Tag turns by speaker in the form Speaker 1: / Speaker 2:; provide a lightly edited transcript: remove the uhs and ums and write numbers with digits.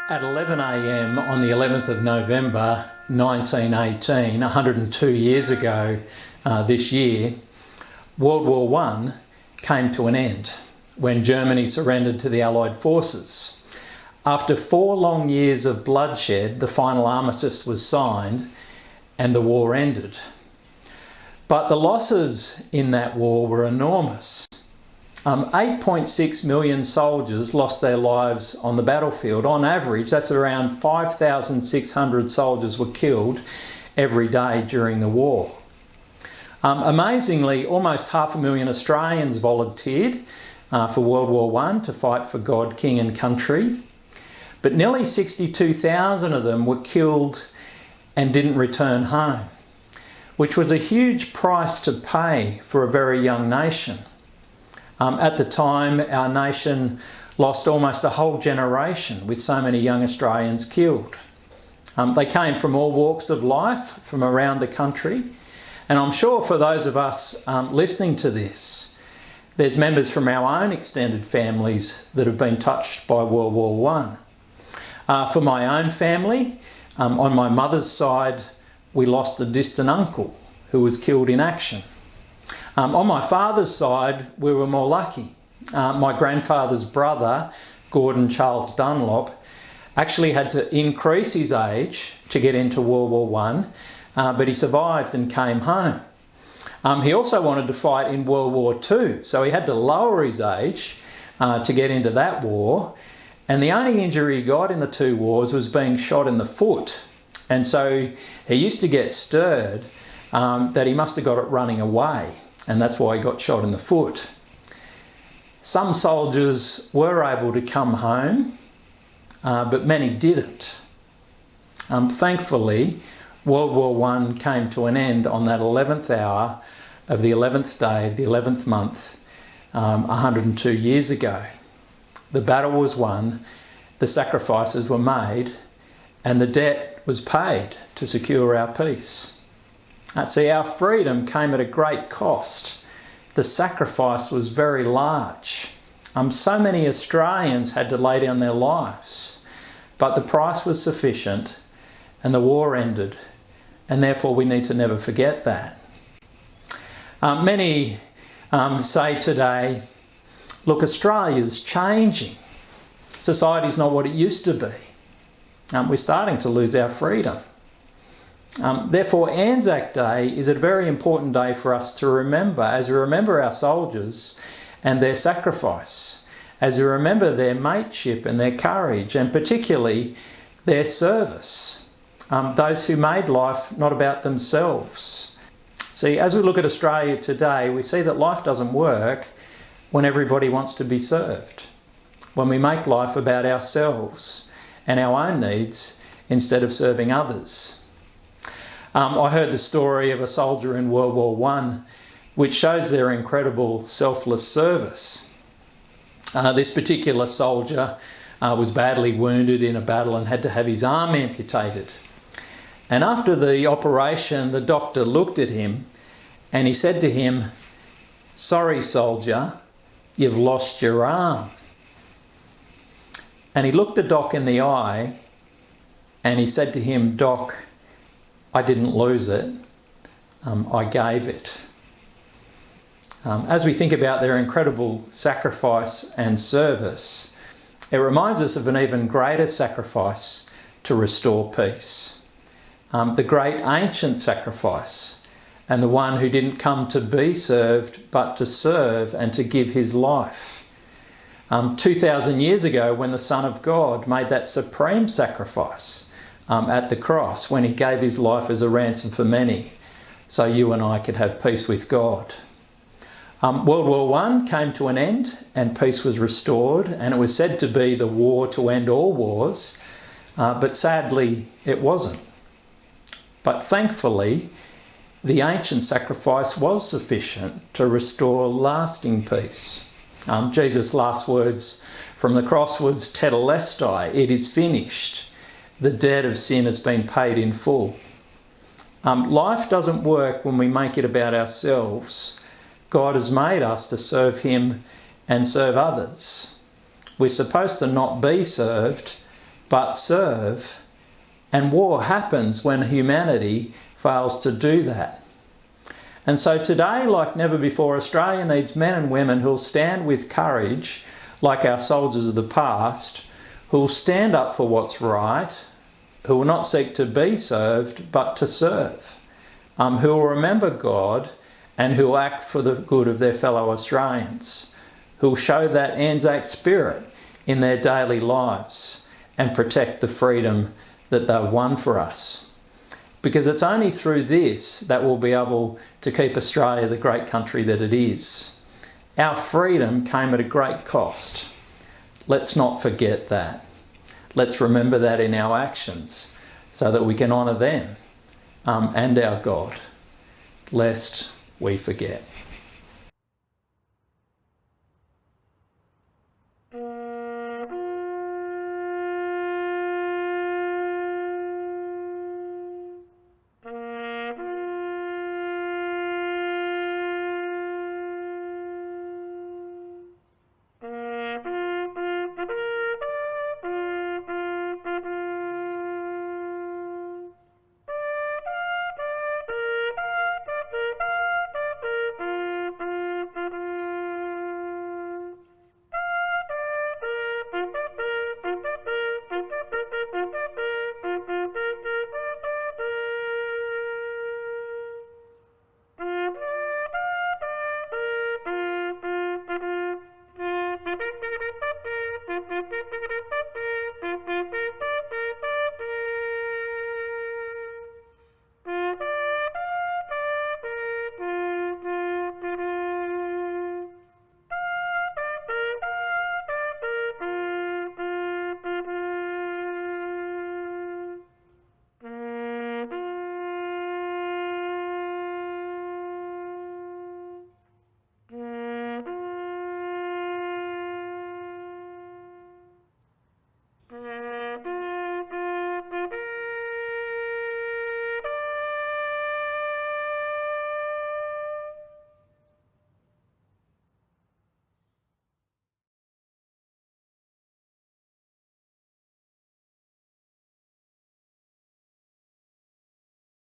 Speaker 1: At 11 a.m. on the 11th of November 1918, 102 years ago this year, World War I came to an end when Germany surrendered to the Allied forces. After 4 long years of bloodshed, the final armistice was signed and the war ended. But the losses in that war were enormous. 8.6 million soldiers lost their lives on the battlefield. On average, that's around 5,600 soldiers were killed every day during the war. Amazingly, almost 500,000 Australians volunteered for World War I to fight for God, King and country. But nearly 62,000 of them were killed and didn't return home, which was a huge price to pay for a very young nation. At the time, our nation lost almost a whole generation with so many young Australians killed. They came from all walks of life, from around the country. And I'm sure for those of us listening to this, there's members from our own extended families that have been touched by World War I. For my own family, on my mother's side, we lost a distant uncle who was killed in action. On my father's side, we were more lucky. My grandfather's brother, Gordon Charles Dunlop, actually had to increase his age to get into World War I, but he survived and came home. He also wanted to fight in World War II, so he had to lower his age to get into that war. And the only injury he got in the 2 wars was being shot in the foot. And so he used to get stirred that he must have got it running away. And that's why he got shot in the foot. Some soldiers were able to come home, but many didn't. Thankfully, World War I came to an end on that 11th hour of the 11th day of the 11th month, 102 years ago. The battle was won, the sacrifices were made, and the debt was paid to secure our peace. See, our freedom came at a great cost. The sacrifice was very large. So many Australians had to lay down their lives, but the price was sufficient and the war ended, and therefore we need to never forget that. Many say today, look, Australia's changing. Society's not what it used to be. We're starting to lose our freedom. Therefore, Anzac Day is a very important day for us to remember, as we remember our soldiers and their sacrifice, as we remember their mateship and their courage, and particularly their service, those who made life not about themselves. See, as we look at Australia today, we see that life doesn't work when everybody wants to be served, when we make life about ourselves and our own needs instead of serving others. I heard the story of a soldier in World War I, which shows their incredible selfless service. This particular soldier was badly wounded in a battle and had to have his arm amputated. And after the operation, the doctor looked at him and he said to him, "Sorry, soldier, you've lost your arm." And he looked the doc in the eye and he said to him, "Doc, I didn't lose it, I gave it." As we think about their incredible sacrifice and service, it reminds us of an even greater sacrifice to restore peace. The great ancient sacrifice, and the one who didn't come to be served, but to serve and to give his life. 2,000 years ago, when the Son of God made that supreme sacrifice at the cross, when he gave his life as a ransom for many, so you and I could have peace with God. World War I came to an end and peace was restored, and it was said to be the war to end all wars, but sadly it wasn't. But thankfully, the ancient sacrifice was sufficient to restore lasting peace. Jesus' last words from the cross was "Tetelestai," it is finished. The debt of sin has been paid in full. Life doesn't work when we make it about ourselves. God has made us to serve him and serve others. We're supposed to not be served, but serve. And war happens when humanity fails to do that. And so today, like never before, Australia needs men and women who'll stand with courage, like our soldiers of the past, who'll stand up for what's right, who will not seek to be served, but to serve, who will remember God and who will act for the good of their fellow Australians, who will show that Anzac spirit in their daily lives and protect the freedom that they've won for us. Because it's only through this that we'll be able to keep Australia the great country that it is. Our freedom came at a great cost. Let's not forget that. Let's remember that in our actions so that we can honour them and our God, lest we forget.